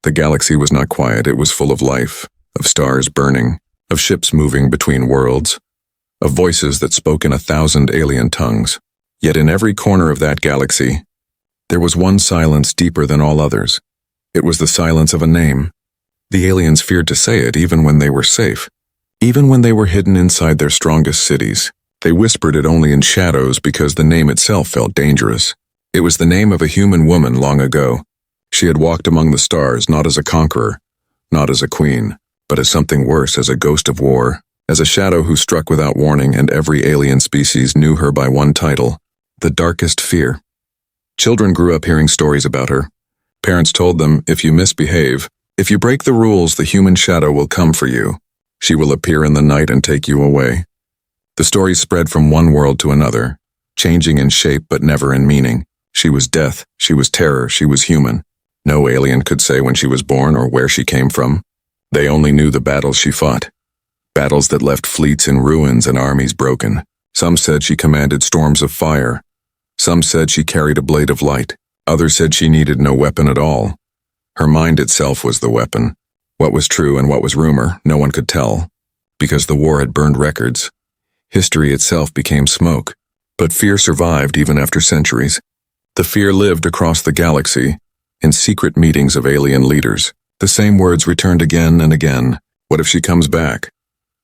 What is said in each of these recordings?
The galaxy was not quiet, it was full of life, of stars burning, of ships moving between worlds, of voices that spoke in 1,000 alien tongues. Yet in every corner of that galaxy, there was one silence deeper than all others. It was the silence of a name. The aliens feared to say it even when they were safe. Even when they were hidden inside their strongest cities, they whispered it only in shadows because the name itself felt dangerous. It was the name of a human woman long ago. She had walked among the stars not as a conqueror, not as a queen, but as something worse, as a ghost of war, as a shadow who struck without warning, and every alien species knew her by one title: the darkest fear. Children grew up hearing stories about her. Parents told them, if you misbehave, if you break the rules, the human shadow will come for you. She will appear in the night and take you away. The stories spread from one world to another, changing in shape but never in meaning. She was death, she was terror, she was human. No alien could say when she was born or where she came from. They only knew the battles she fought. Battles that left fleets in ruins and armies broken. Some said she commanded storms of fire. Some said she carried a blade of light. Others said she needed no weapon at all. Her mind itself was the weapon. What was true and what was rumor, no one could tell, because the war had burned records. History itself became smoke. But fear survived even after centuries. The fear lived across the galaxy, in secret meetings of alien leaders. The same words returned again and again. What if she comes back?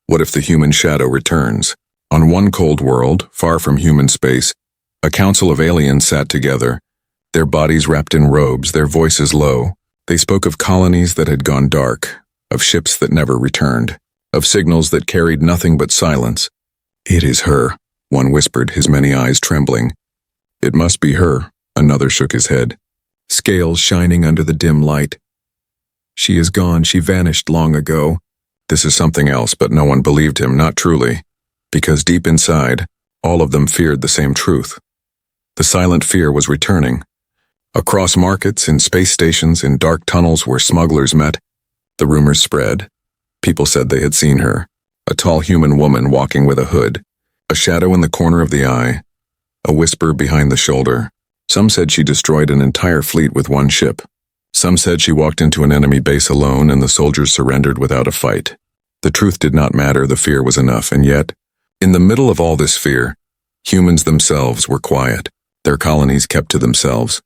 What if the human shadow returns? On one cold world, far from human space, a council of aliens sat together, their bodies wrapped in robes, their voices low. They spoke of colonies that had gone dark, of ships that never returned, of signals that carried nothing but silence. It is her, one whispered, his many eyes trembling. It must be her, another shook his head, scales shining under the dim light. She is gone, she vanished long ago. This is something else, but no one believed him, not truly, because deep inside, all of them feared the same truth. The silent fear was returning. Across markets, in space stations, in dark tunnels where smugglers met, the rumors spread. People said they had seen her, a tall human woman walking with a hood, a shadow in the corner of the eye, a whisper behind the shoulder. Some said she destroyed an entire fleet with one ship. Some said she walked into an enemy base alone and the soldiers surrendered without a fight. The truth did not matter, the fear was enough, and yet, in the middle of all this fear, humans themselves were quiet. Their colonies kept to themselves.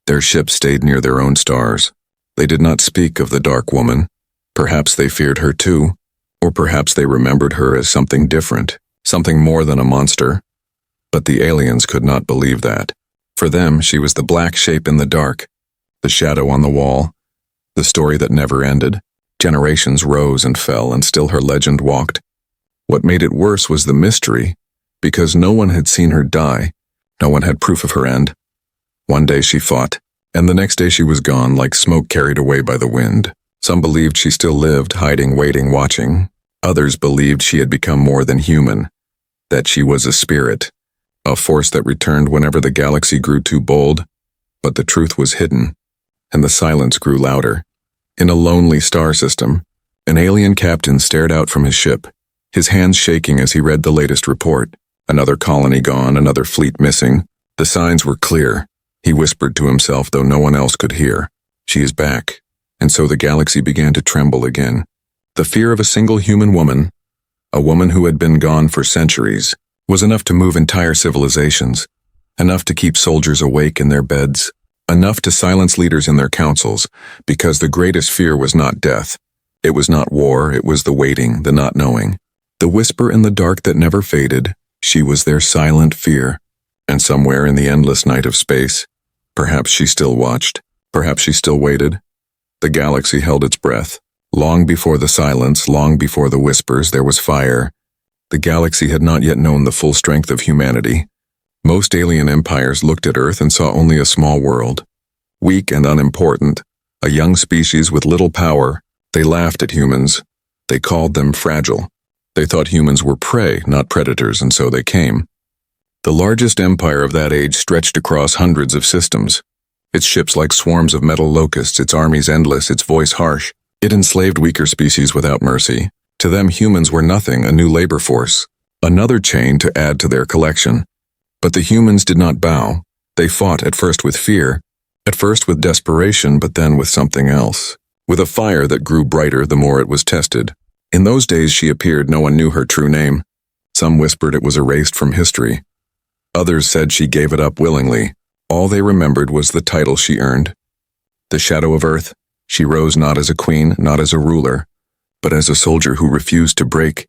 Their ships stayed near their own stars. They did not speak of the dark woman. Perhaps they feared her too, or perhaps they remembered her as something different, something more than a monster. But the aliens could not believe that. For them, she was the black shape in the dark, the shadow on the wall, the story that never ended. Generations rose and fell, and still her legend walked. What made it worse was the mystery, because no one had seen her die. No one had proof of her end. One day she fought, and the next day she was gone, like smoke carried away by the wind. Some believed she still lived, hiding, waiting, watching. Others believed she had become more than human, that she was a spirit, a force that returned whenever the galaxy grew too bold. But the truth was hidden, and the silence grew louder. In a lonely star system, an alien captain stared out from his ship, his hands shaking as he read the latest report. Another colony gone, another fleet missing. The signs were clear. He whispered to himself, though no one else could hear. She is back. And so the galaxy began to tremble again. The fear of a single human woman, a woman who had been gone for centuries, was enough to move entire civilizations, enough to keep soldiers awake in their beds, enough to silence leaders in their councils, because the greatest fear was not death. It was not war, it was the waiting, the not knowing. The whisper in the dark that never faded. She was their silent fear. And somewhere in the endless night of space, perhaps she still watched, perhaps she still waited. The galaxy held its breath. Long before the silence, long before the whispers, there was fire. The galaxy had not yet known the full strength of humanity. Most alien empires looked at Earth and saw only a small world. Weak and unimportant, a young species with little power. They laughed at humans. They called them fragile. They thought humans were prey, not predators, and so they came. The largest empire of that age stretched across hundreds of systems. Its ships like swarms of metal locusts, its armies endless, its voice harsh. It enslaved weaker species without mercy. To them, humans were nothing, a new labor force, another chain to add to their collection. But the humans did not bow. They fought, at first with fear, at first with desperation, but then with something else. with a fire that grew brighter the more it was tested. In those days she appeared, no one knew her true name. Some whispered it was erased from history. Others said she gave it up willingly. All they remembered was the title she earned. The Shadow of Earth. She rose not as a queen, not as a ruler, but as a soldier who refused to break.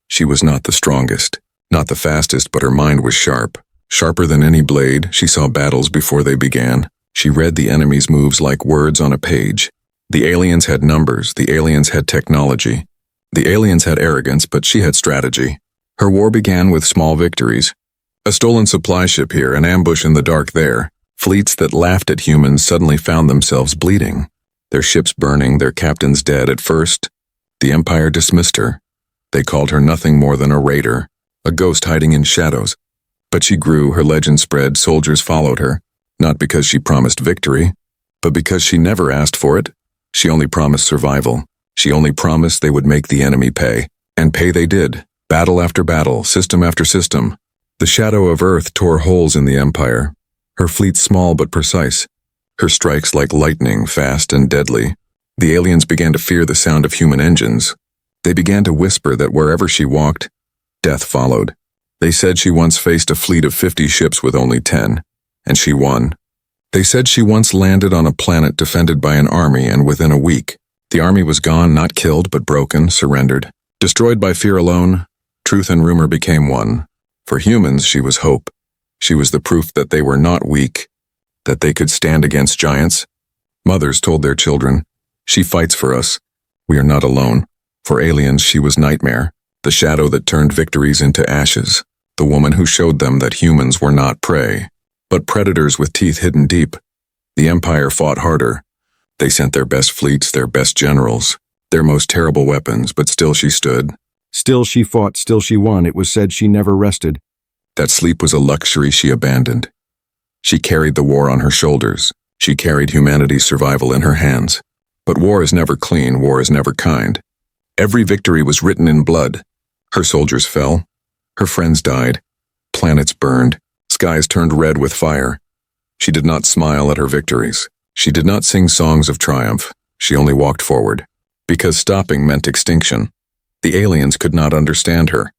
She was not the strongest, not the fastest, but her mind was sharp. Sharper than any blade, she saw battles before they began. She read the enemy's moves like words on a page. The aliens had numbers, the aliens had technology. The aliens had arrogance, but she had strategy. Her war began with small victories. A stolen supply ship here, an ambush in the dark there. Fleets that laughed at humans suddenly found themselves bleeding. Their ships burning, their captains dead. At first, the Empire dismissed her. They called her nothing more than a raider, a ghost hiding in shadows. But she grew, her legend spread, soldiers followed her, not because she promised victory, but because she never asked for it. She only promised survival. She only promised they would make the enemy pay. And pay they did, battle after battle, system after system. The Shadow of Earth tore holes in the Empire, her fleet small but precise, her strikes like lightning, fast and deadly. The aliens began to fear the sound of human engines. They began to whisper that wherever she walked, death followed. They said she once faced a fleet of 50 ships with only 10, and she won. They said she once landed on a planet defended by an army, and within a week, the army was gone, not killed but broken, surrendered. Destroyed by fear alone, truth and rumor became one. For humans, she was hope. She was the proof that they were not weak, that they could stand against giants. Mothers told their children, "She fights for us. We are not alone." For aliens, she was nightmare, the shadow that turned victories into ashes, the woman who showed them that humans were not prey, but predators with teeth hidden deep. The Empire fought harder. They sent their best fleets, their best generals, their most terrible weapons, but still she stood. Still she fought, still she won. It was said she never rested. That sleep was a luxury she abandoned. She carried the war on her shoulders. She carried humanity's survival in her hands. But war is never clean, war is never kind. Every victory was written in blood. Her soldiers fell. Her friends died. Planets burned. Skies turned red with fire. She did not smile at her victories. She did not sing songs of triumph. She only walked forward. Because stopping meant extinction. The aliens could not understand her.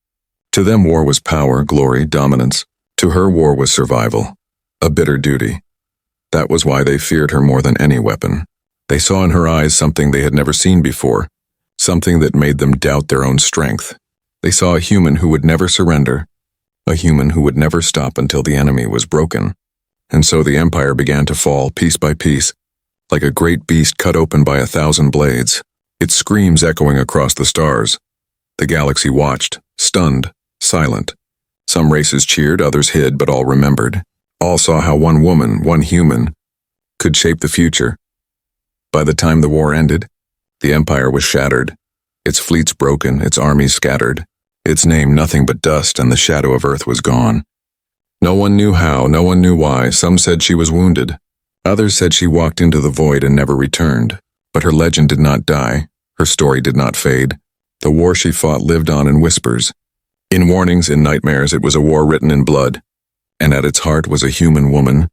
To them war was power, glory, dominance. To her war was survival. A bitter duty. That was why they feared her more than any weapon. They saw in her eyes something they had never seen before, something that made them doubt their own strength. They saw a human who would never surrender, a human who would never stop until the enemy was broken. And so the Empire began to fall, piece by piece, like a great beast cut open by 1,000 blades, its screams echoing across the stars. The galaxy watched, stunned, silent. Some races cheered, others hid, but all remembered. All saw how one woman, one human, could shape the future. By the time the war ended, the Empire was shattered, its fleets broken, its armies scattered, its name nothing but dust, and the Shadow of Earth was gone. No one knew how, no one knew why. Some said she was wounded. Others said she walked into the void and never returned. But her legend did not die, her story did not fade. The war she fought lived on in whispers. In warnings, in nightmares, it was a war written in blood. And at its heart was a human woman,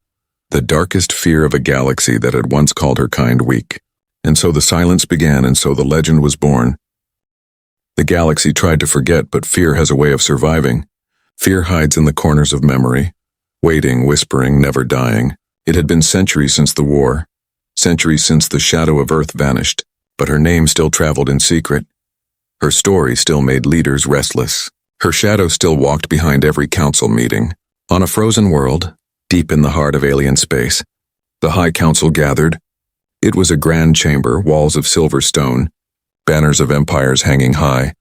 the darkest fear of a galaxy that had once called her kind weak. And so the silence began, and so the legend was born. The galaxy tried to forget, but fear has a way of surviving. Fear hides in the corners of memory, waiting, whispering, never dying. It had been centuries since the war, centuries since the Shadow of Earth vanished, but her name still traveled in secret. Her story still made leaders restless. Her shadow still walked behind every council meeting. On a frozen world, deep in the heart of alien space, the High Council gathered. It was a grand chamber, walls of silver stone, banners of empires hanging high,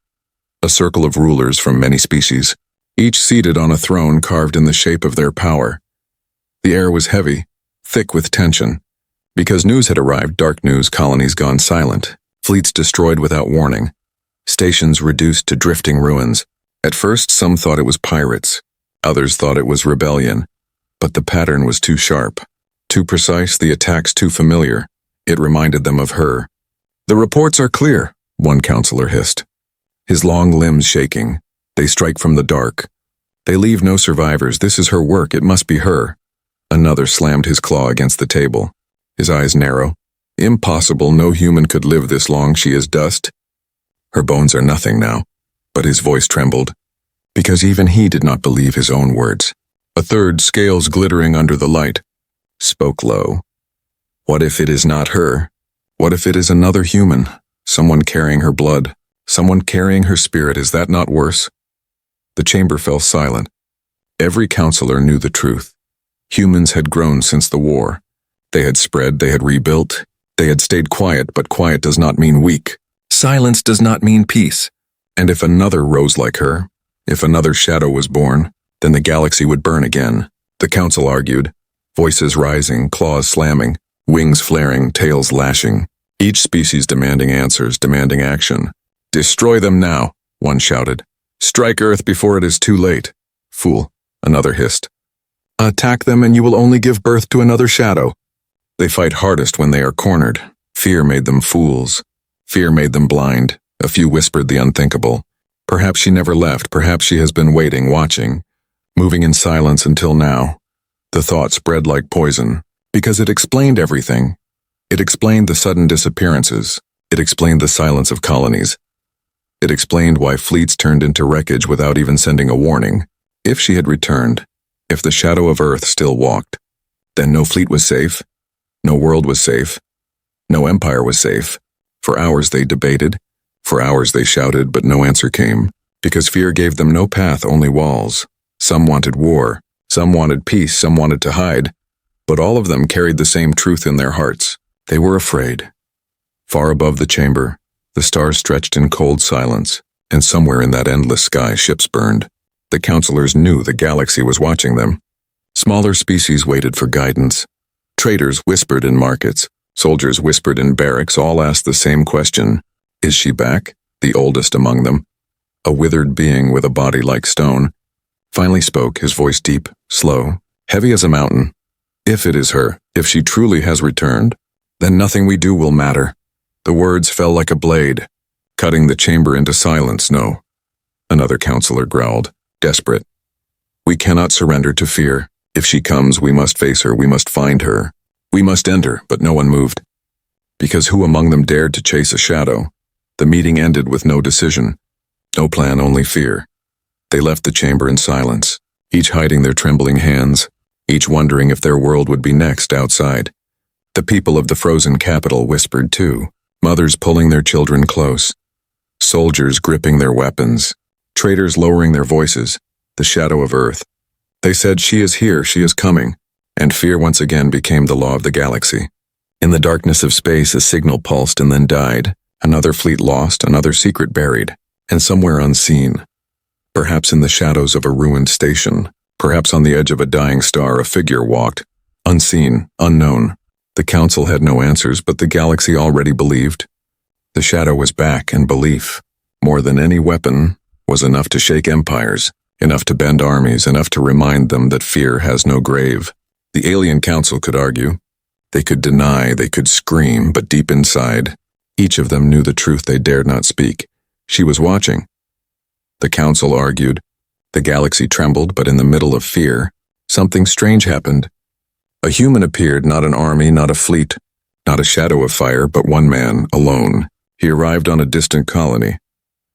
a circle of rulers from many species, each seated on a throne carved in the shape of their power. The air was heavy, thick with tension. Because news had arrived, dark news, colonies gone silent, fleets destroyed without warning, stations reduced to drifting ruins. At first, some thought it was pirates. Others thought it was rebellion. But the pattern was too sharp, too precise, the attacks too familiar. It reminded them of her. "The reports are clear," one counselor hissed, his long limbs shaking. "They strike from the dark. They leave no survivors. This is her work. It must be her." Another slammed his claw against the table, his eyes narrow. Impossible, no human could live this long, she is dust. Her bones are nothing now, but his voice trembled, because even he did not believe his own words. A third, scales glittering under the light, spoke low. What if it is not her? What if it is another human? Someone carrying her blood, someone carrying her spirit, is that not worse? The chamber fell silent. Every counselor knew the truth. Humans had grown since the war. They had spread, they had rebuilt, they had stayed quiet, but quiet does not mean weak. Silence does not mean peace. And if another rose like her, if another shadow was born, then the galaxy would burn again. The council argued, voices rising, claws slamming, wings flaring, tails lashing, each species demanding answers, demanding action. Destroy them now, one shouted. Strike Earth before it is too late. Fool, another hissed. Attack them and you will only give birth to another shadow. They fight hardest when they are cornered. Fear made them fools. Fear made them blind. A few whispered the unthinkable. Perhaps she never left, perhaps she has been waiting, watching, moving in silence until now. The thought spread like poison, because it explained everything. It explained the sudden disappearances. It explained the silence of colonies. It explained why fleets turned into wreckage without even sending a warning. If she had returned, if the shadow of Earth still walked, then no fleet was safe, no world was safe, no empire was safe. For hours they debated, for hours they shouted, but no answer came, because fear gave them no path, only walls. Some wanted war, some wanted peace, some wanted to hide, but all of them carried the same truth in their hearts. They were afraid. Far above the chamber, the stars stretched in cold silence, and somewhere in that endless sky ships burned. The counselors knew the galaxy was watching them. Smaller species waited for guidance. Traders whispered in markets, soldiers whispered in barracks, all asked the same question. Is she back? The oldest among them, a withered being with a body like stone, finally spoke, his voice deep, slow, heavy as a mountain. If it is her, if she truly has returned, then nothing we do will matter. The words fell like a blade, cutting the chamber into silence. No, another counselor growled, desperate. We cannot surrender to fear. If she comes, we must face her, we must find her. We must end her, but no one moved. Because who among them dared to chase a shadow? The meeting ended with no decision. No plan, only fear. They left the chamber in silence, each hiding their trembling hands, each wondering if their world would be next outside. The people of the frozen capital whispered too, mothers pulling their children close, soldiers gripping their weapons, traders lowering their voices, the shadow of Earth. They said, she is here, she is coming, and fear once again became the law of the galaxy. In the darkness of space, a signal pulsed and then died, another fleet lost, another secret buried, and somewhere unseen. Perhaps in the shadows of a ruined station, perhaps on the edge of a dying star, a figure walked, unseen, unknown. The council had no answers, but the galaxy already believed. The shadow was back, and belief, more than any weapon, was enough to shake empires, enough to bend armies, enough to remind them that fear has no grave. The alien council could argue. They could deny, they could scream, but deep inside, each of them knew the truth they dared not speak. She was watching. The council argued. The galaxy trembled, but in the middle of fear, something strange happened. A human appeared, not an army, not a fleet, not a shadow of fire, but one man, alone. He arrived on a distant colony,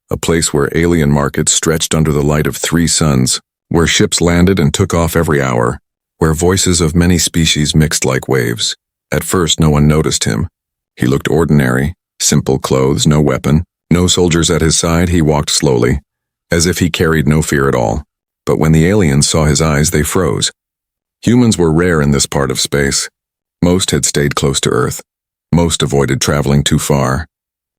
a place where alien markets stretched under the light of 3 suns, where ships landed and took off every hour, where voices of many species mixed like waves. At first, no one noticed him. He looked ordinary, simple clothes, no weapon, no soldiers at his side. He walked slowly, as if he carried no fear at all. But when the aliens saw his eyes, they froze. Humans were rare in this part of space. Most had stayed close to Earth. Most avoided traveling too far.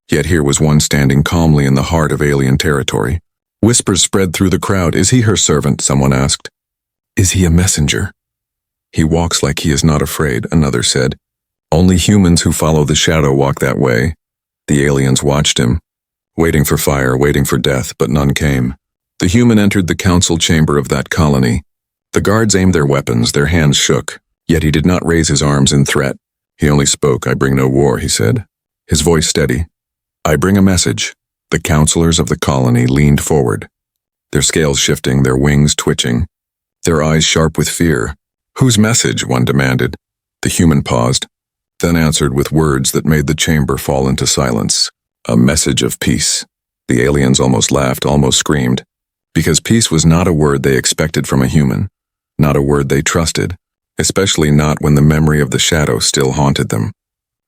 Yet here was one standing calmly in the heart of alien territory. Whispers spread through the crowd. Is he her servant? Someone asked. Is he a messenger? He walks like he is not afraid, another said. Only humans who follow the shadow walk that way. The aliens watched him, waiting for fire, waiting for death, but none came. The human entered the council chamber of that colony. The guards aimed their weapons, their hands shook, yet he did not raise his arms in threat. He only spoke. I bring no war, he said, his voice steady. I bring a message. The counselors of the colony leaned forward, their scales shifting, their wings twitching, their eyes sharp with fear. Whose message? One demanded. The human paused. then answered with words that made the chamber fall into silence. A message of peace. The aliens almost laughed, almost screamed, because peace was not a word they expected from a human, not a word they trusted, especially not when the memory of the shadow still haunted them.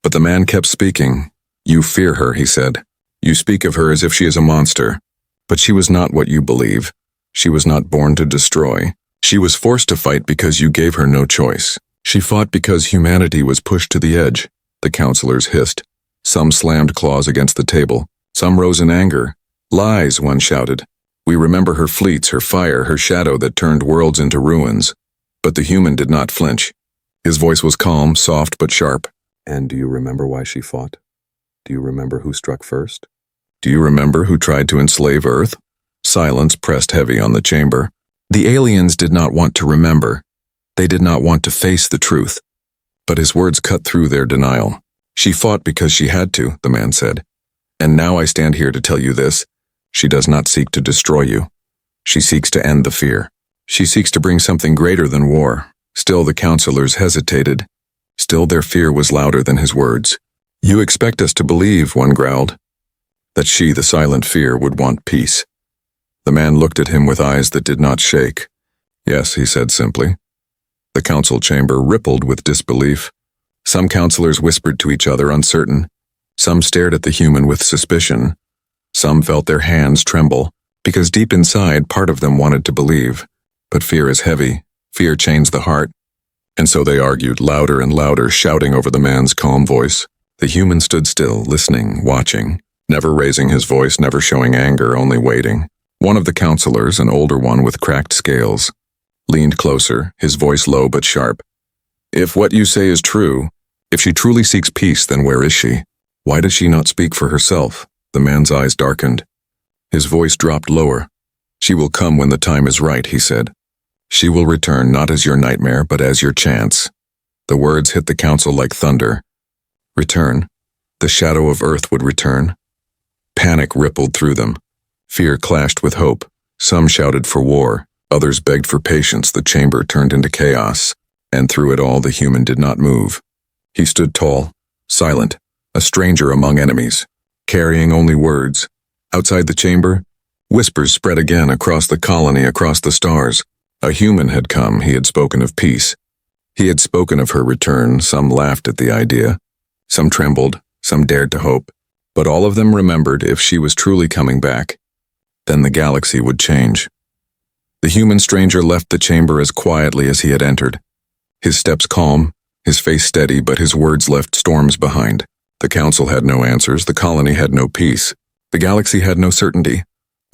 But the man kept speaking. You fear her, he said. You speak of her as if she is a monster. But she was not what you believe. She was not born to destroy. She was forced to fight because you gave her no choice. She fought because humanity was pushed to the edge, the counselors hissed. Some slammed claws against the table. Some rose in anger. Lies, one shouted. We remember her fleets, her fire, her shadow that turned worlds into ruins. But the human did not flinch. His voice was calm, soft but sharp. And do you remember why she fought? Do you remember who struck first? Do you remember who tried to enslave Earth? Silence pressed heavy on the chamber. The aliens did not want to remember. They did not want to face the truth. But his words cut through their denial. She fought because she had to, the man said. And now I stand here to tell you this. She does not seek to destroy you. She seeks to end the fear. She seeks to bring something greater than war. Still the counselors hesitated. Still their fear was louder than his words. You expect us to believe, one growled, that she, the silent fear, would want peace. The man looked at him with eyes that did not shake. Yes, he said simply. The council chamber rippled with disbelief. Some counselors whispered to each other, uncertain. Some stared at the human with suspicion. Some felt their hands tremble, because deep inside part of them wanted to believe. But fear is heavy. Fear chains the heart. And so they argued louder and louder, shouting over the man's calm voice. The human stood still, listening, watching, never raising his voice, never showing anger, only waiting. One of the counselors, an older one with cracked scales, leaned closer, his voice low but sharp. If what you say is true, if she truly seeks peace, then where is she? Why does she not speak for herself? The man's eyes darkened. His voice dropped lower. She will come when the time is right, he said. She will return not as your nightmare, but as your chance. The words hit the council like thunder. Return. The shadow of Earth would return. Panic rippled through them. Fear clashed with hope. Some shouted for war. Others begged for patience. The chamber turned into chaos. And through it all, the human did not move. He stood tall, silent, a stranger among enemies, carrying only words. Outside the chamber, whispers spread again across the colony, across the stars. A human had come. He had spoken of peace. He had spoken of her return. Some laughed at the idea. Some trembled. Some dared to hope. But all of them remembered if she was truly coming back, then the galaxy would change. The human stranger left the chamber as quietly as he had entered. His steps calm, his face steady, but his words left storms behind. The council had no answers. The colony had no peace. The galaxy had no certainty.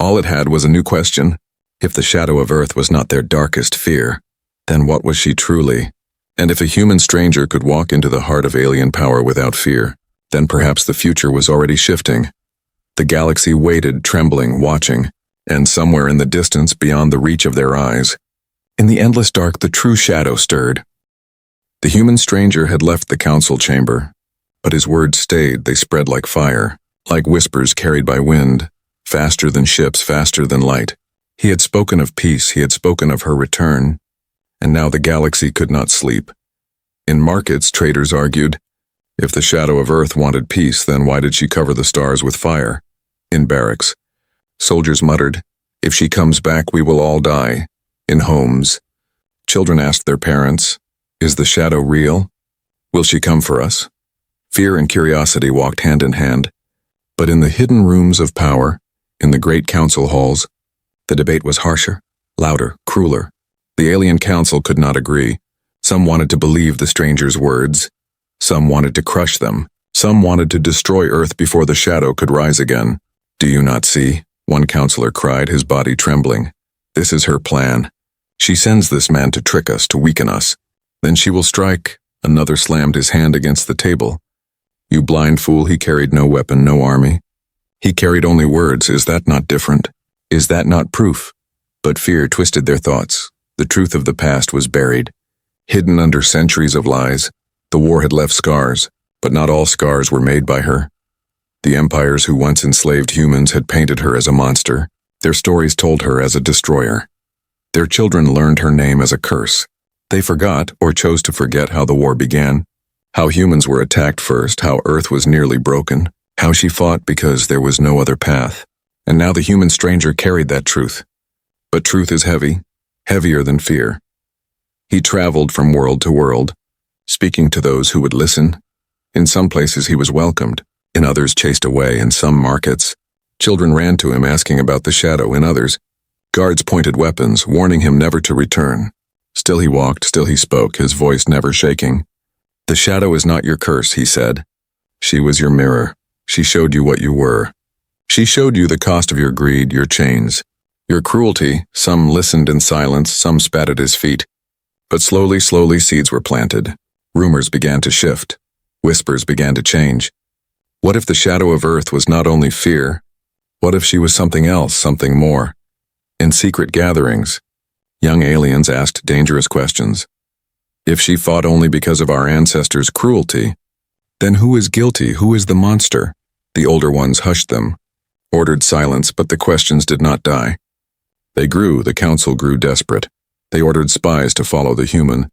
All it had was a new question. If the shadow of Earth was not their darkest fear, then what was she truly? And if a human stranger could walk into the heart of alien power without fear, then perhaps the future was already shifting. The galaxy waited, trembling, watching, and somewhere in the distance beyond the reach of their eyes, in the endless dark, the true shadow stirred. The human stranger had left the council chamber, but his words stayed. They spread like fire, like whispers carried by wind, faster than ships, faster than light. He had spoken of peace, he had spoken of her return, and now the galaxy could not sleep. In markets, traders argued, if the shadow of Earth wanted peace, then why did she cover the stars with fire? In barracks, soldiers muttered, if she comes back, we will all die. In homes, children asked their parents, is the shadow real? Will she come for us? Fear and curiosity walked hand in hand. But in the hidden rooms of power, in the great council halls, the debate was harsher, louder, crueler. The alien council could not agree. Some wanted to believe the stranger's words. Some wanted to crush them. Some wanted to destroy Earth before the shadow could rise again. Do you not see? One counselor cried, his body trembling. This is her plan. She sends this man to trick us, to weaken us. Then she will strike. Another slammed his hand against the table. You blind fool, he carried no weapon, no army. He carried only words. Is that not different? Is that not proof? But fear twisted their thoughts. The truth of the past was buried, hidden under centuries of lies. The war had left scars, but not all scars were made by her. The empires who once enslaved humans had painted her as a monster. Their stories told her as a destroyer. Their children learned her name as a curse. They forgot, or chose to forget, how the war began. How humans were attacked first, how Earth was nearly broken, how she fought because there was no other path. And now the human stranger carried that truth. But truth is heavy, heavier than fear. He traveled from world to world, speaking to those who would listen. In some places he was welcomed, in others chased away. In some markets, children ran to him asking about the shadow. In others, guards pointed weapons, warning him never to return. Still he walked, still he spoke, his voice never shaking. The shadow is not your curse, he said. She was your mirror. She showed you what you were. She showed you the cost of your greed, your chains, your cruelty. Some listened in silence, some spat at his feet. But slowly, slowly seeds were planted. Rumors began to shift. Whispers began to change. What if the shadow of Earth was not only fear? What if she was something else, something more? In secret gatherings, young aliens asked dangerous questions. If she fought only because of our ancestors' cruelty, then who is guilty? Who is the monster? The older ones hushed them, ordered silence, but the questions did not die. They grew, the council grew desperate. They ordered spies to follow the human.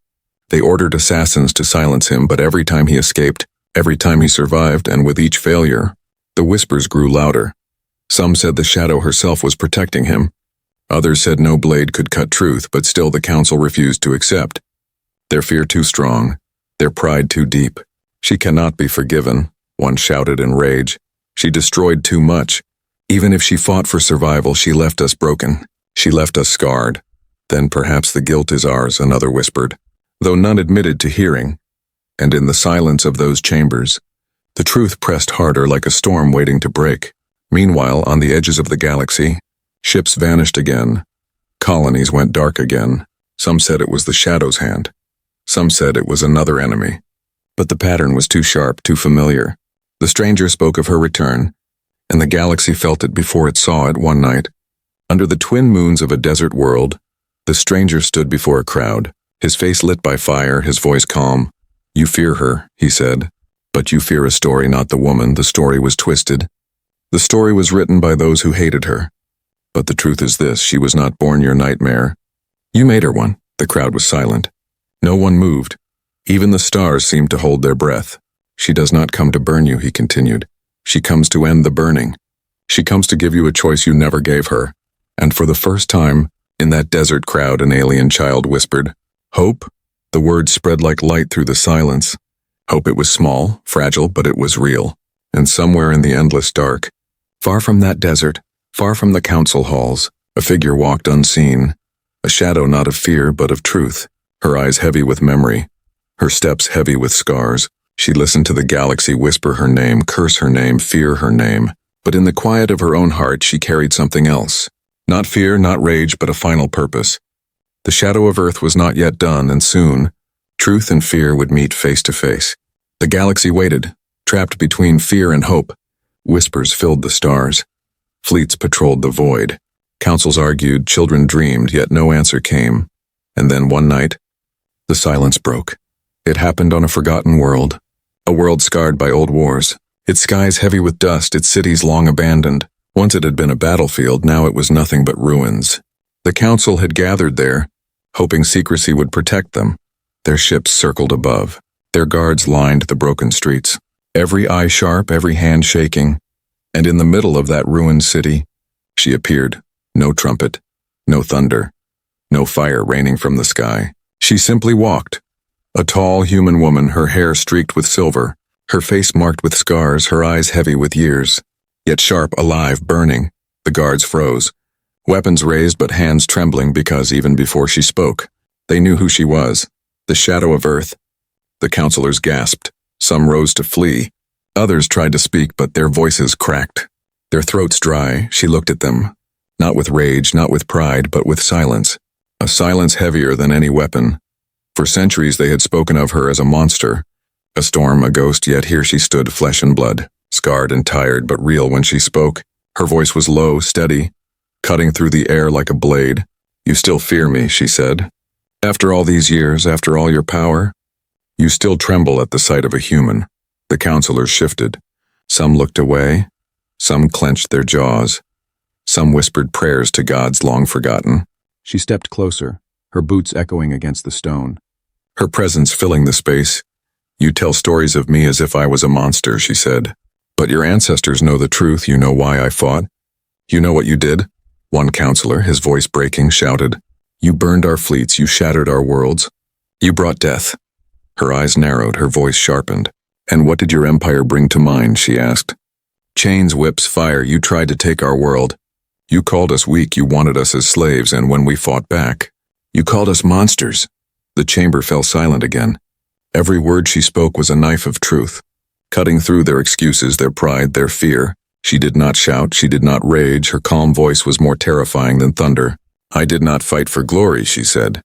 They ordered assassins to silence him, but every time he escaped, every time he survived, and with each failure, the whispers grew louder. Some said the shadow herself was protecting him. Others said no blade could cut truth, but still the council refused to accept. Their fear too strong, their pride too deep. She cannot be forgiven, one shouted in rage. She destroyed too much. Even if she fought for survival, she left us broken. She left us scarred. Then perhaps the guilt is ours, another whispered, though none admitted to hearing. And in the silence of those chambers, the truth pressed harder like a storm waiting to break. Meanwhile, on the edges of the galaxy, ships vanished again. Colonies went dark again. Some said it was the shadow's hand. Some said it was another enemy. But the pattern was too sharp, too familiar. The stranger spoke of her return, and the galaxy felt it before it saw it one night. Under the twin moons of a desert world, the stranger stood before a crowd, his face lit by fire, his voice calm. You fear her, he said, but you fear a story, not the woman. The story was twisted. The story was written by those who hated her. But the truth is this, she was not born your nightmare. You made her one. The crowd was silent. No one moved. Even the stars seemed to hold their breath. She does not come to burn you, he continued. She comes to end the burning. She comes to give you a choice you never gave her. And for the first time, in that desert crowd, an alien child whispered, Hope? The word spread like light through the silence. Hope. It was small, fragile, but it was real. And somewhere in the endless dark, far from that desert, far from the council halls, a figure walked unseen, a shadow not of fear but of truth, her eyes heavy with memory, her steps heavy with scars. She listened to the galaxy whisper her name, curse her name, fear her name. But in the quiet of her own heart, she carried something else. Not fear, not rage, but a final purpose. The shadow of Earth was not yet done, and soon, truth and fear would meet face to face. The galaxy waited, trapped between fear and hope. Whispers filled the stars. Fleets patrolled the void. Councils argued, children dreamed, yet no answer came. And then one night, the silence broke. It happened on a forgotten world. A world scarred by old wars. Its skies heavy with dust, its cities long abandoned. Once it had been a battlefield, now it was nothing but ruins. The council had gathered there, hoping secrecy would protect them. Their ships circled above. Their guards lined the broken streets. Every eye sharp, every hand shaking. And in the middle of that ruined city, she appeared. No trumpet, no thunder, no fire raining from the sky. She simply walked. A tall human woman, her hair streaked with silver, her face marked with scars, her eyes heavy with years, yet sharp, alive, burning. The guards froze, weapons raised but hands trembling because even before she spoke, they knew who she was, the shadow of Earth. The counselors gasped. Some rose to flee. Others tried to speak, but their voices cracked. Their throats dry. She looked at them, not with rage, not with pride, but with silence. A silence heavier than any weapon. For centuries they had spoken of her as a monster, a storm, a ghost, yet here she stood, flesh and blood, scarred and tired, but real when she spoke. Her voice was low, steady, cutting through the air like a blade. You still fear me, she said. After all these years, after all your power, you still tremble at the sight of a human. The counselors shifted. Some looked away. Some clenched their jaws. Some whispered prayers to gods long forgotten. She stepped closer, her boots echoing against the stone. Her presence filling the space. You tell stories of me as if I was a monster, she said. But your ancestors know the truth. You know why I fought. You know what you did? One counselor, his voice breaking, shouted. You burned our fleets. You shattered our worlds. You brought death. Her eyes narrowed, her voice sharpened. And what did your empire bring to mind, she asked. Chains, whips, fire. You tried to take our world. You called us weak. You wanted us as slaves, and when we fought back, you called us monsters. The chamber fell silent again. Every word she spoke was a knife of truth, cutting through their excuses, their pride, their fear. She did not shout, she did not rage, her calm voice was more terrifying than thunder. I did not fight for glory, she said.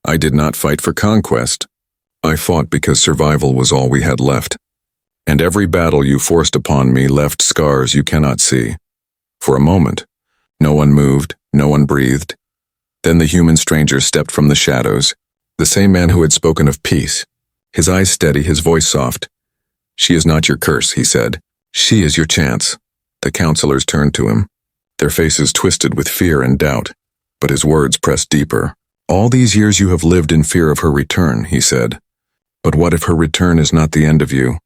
I did not fight for conquest. I fought because survival was all we had left. And every battle you forced upon me left scars you cannot see. For a moment, no one moved, no one breathed. Then the human stranger stepped from the shadows, the same man who had spoken of peace. His eyes steady, his voice soft. She is not your curse, he said. She is your chance. The counselors turned to him, their faces twisted with fear and doubt, but his words pressed deeper. All these years you have lived in fear of her return, he said. But what if her return is not the end of you?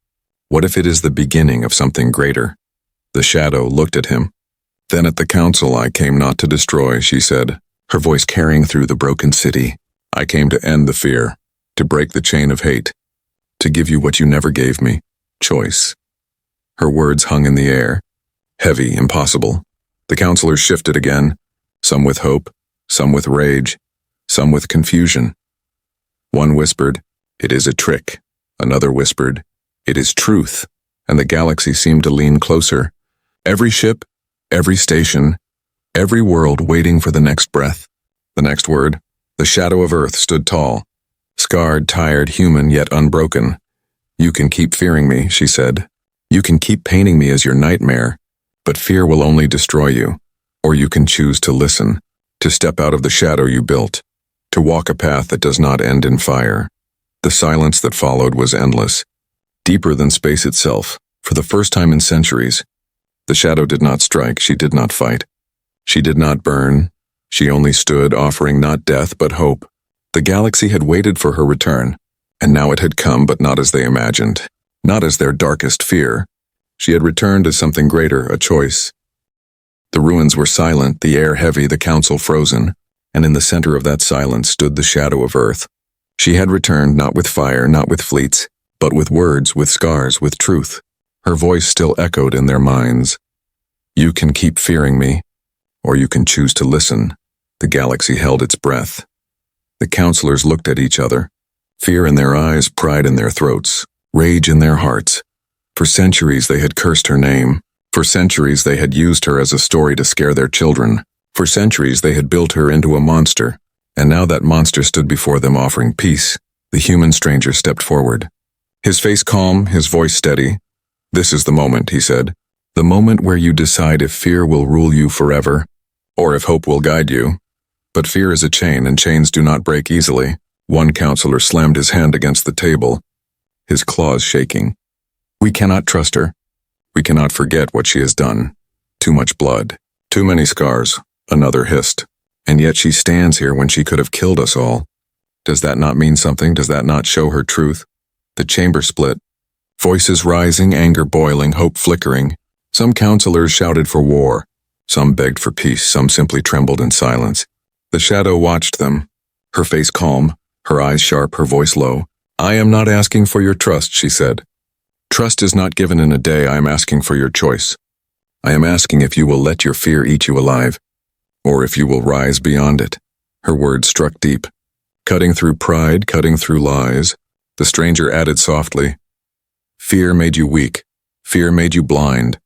What if it is the beginning of something greater? The shadow looked at him. Then at the council I came not to destroy, she said, her voice carrying through the broken city. I came to end the fear, to break the chain of hate, to give you what you never gave me, choice. Her words hung in the air, heavy, impossible. The counselors shifted again, some with hope, some with rage, some with confusion. One whispered, it is a trick. Another whispered, it is truth. And the galaxy seemed to lean closer. Every ship, every station, every world waiting for the next breath. The next word, the shadow of Earth stood tall, scarred, tired, human, yet unbroken. You can keep fearing me, she said. You can keep painting me as your nightmare, but fear will only destroy you. Or you can choose to listen, to step out of the shadow you built, to walk a path that does not end in fire. The silence that followed was endless, deeper than space itself. For the first time in centuries, the shadow did not strike, she did not fight. She did not burn, she only stood, offering not death but hope. The galaxy had waited for her return, and now it had come, but not as they imagined, not as their darkest fear. She had returned as something greater, a choice. The ruins were silent, the air heavy, the council frozen, and in the center of that silence stood the shadow of Earth. She had returned not with fire, not with fleets, but with words, with scars, with truth. Her voice still echoed in their minds. You can keep fearing me, or you can choose to listen. The galaxy held its breath. The counselors looked at each other, fear in their eyes, pride in their throats, rage in their hearts. For centuries they had cursed her name. For centuries they had used her as a story to scare their children. For centuries they had built her into a monster. And now that monster stood before them offering peace. The human stranger stepped forward. His face calm, his voice steady. This is the moment, he said. The moment where you decide if fear will rule you forever, or if hope will guide you. But fear is a chain, and chains do not break easily. One counselor slammed his hand against the table, his claws shaking. We cannot trust her. We cannot forget what she has done. Too much blood, too many scars, another hissed. And yet she stands here when she could have killed us all. Does that not mean something? Does that not show her truth? The chamber split. Voices rising, anger boiling, hope flickering. Some counselors shouted for war. Some begged for peace. Some simply trembled in silence. The shadow watched them, her face calm, her eyes sharp, her voice low. I am not asking for your trust, she said. Trust is not given in a day. I am asking for your choice. I am asking if you will let your fear eat you alive, or if you will rise beyond it. Her words struck deep, cutting through pride, cutting through lies. The stranger added softly, fear made you weak, fear made you blind,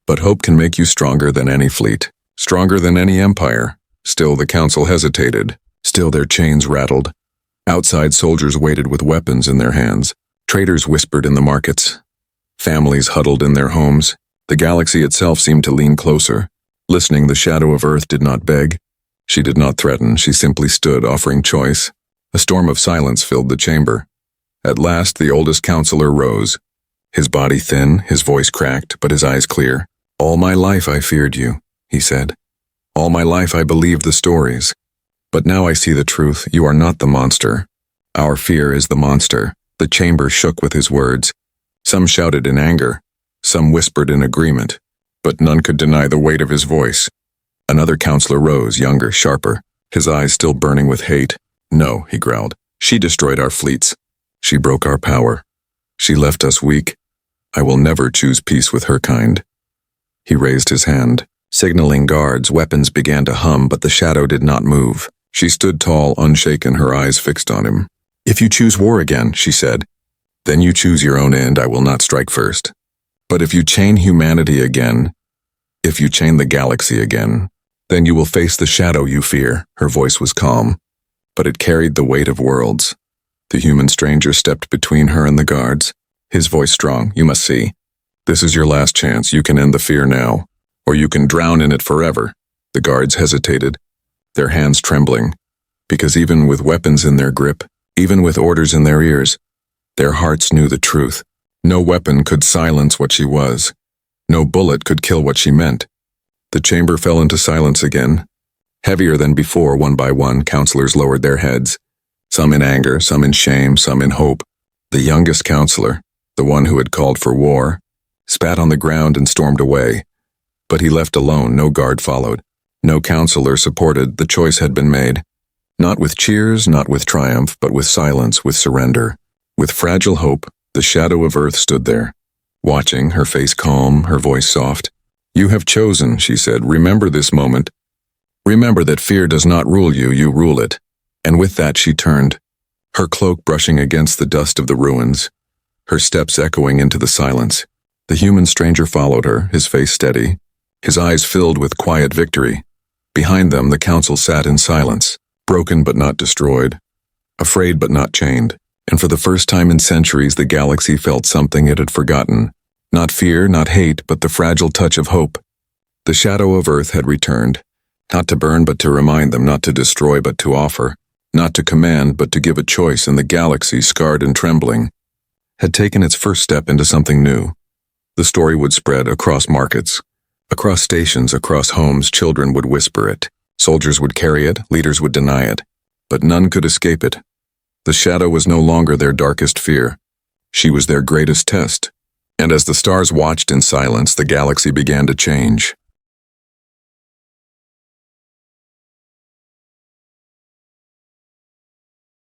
but hope can make you stronger than any fleet, stronger than any empire. Still the council hesitated, still their chains rattled. Outside soldiers waited with weapons in their hands. Traders whispered in the markets. Families huddled in their homes. The galaxy itself seemed to lean closer. Listening, the shadow of Earth did not beg. She did not threaten. She simply stood, offering choice. A storm of silence filled the chamber. At last, the oldest counselor rose. His body thin, his voice cracked, but his eyes clear. All my life I feared you, he said. All my life I believed the stories. But now I see the truth. You are not the monster. Our fear is the monster. The chamber shook with his words. Some shouted in anger, some whispered in agreement, but none could deny the weight of his voice. Another counselor rose, younger, sharper, his eyes still burning with hate. No, he growled. She destroyed our fleets. She broke our power. She left us weak. I will never choose peace with her kind. He raised his hand. Signaling guards, weapons began to hum, but the shadow did not move. She stood tall, unshaken, her eyes fixed on him. If you choose war again, she said, then you choose your own end. I will not strike first. But if you chain humanity again, if you chain the galaxy again, then you will face the shadow you fear. Her voice was calm, but it carried the weight of worlds. The human stranger stepped between her and the guards, his voice strong. You must see. This is your last chance. You can end the fear now, or you can drown in it forever. The guards hesitated, their hands trembling, because even with weapons in their grip, even with orders in their ears, their hearts knew the truth. No weapon could silence what she was. No bullet could kill what she meant. The chamber fell into silence again. Heavier than before, one by one, counselors lowered their heads, some in anger, some in shame, some in hope. The youngest counselor, the one who had called for war, spat on the ground and stormed away. But he left alone. No guard followed. No counselor supported. The choice had been made. Not with cheers, not with triumph, but with silence, with surrender. With fragile hope, the shadow of Earth stood there, watching, her face calm, her voice soft. You have chosen, she said. Remember this moment. Remember that fear does not rule you, you rule it. And with that she turned, her cloak brushing against the dust of the ruins, her steps echoing into the silence. The human stranger followed her, his face steady, his eyes filled with quiet victory. Behind them, the council sat in silence, broken but not destroyed, afraid but not chained. And for the first time in centuries, the galaxy felt something it had forgotten. Not fear, not hate, but the fragile touch of hope. The shadow of Earth had returned, not to burn but to remind them, not to destroy but to offer, not to command but to give a choice, and the galaxy, scarred and trembling, had taken its first step into something new. The story would spread across markets, across stations, across homes. Children would whisper it, soldiers would carry it, leaders would deny it, but none could escape it. The shadow was no longer their darkest fear. She was their greatest test. And as the stars watched in silence, the galaxy began to change.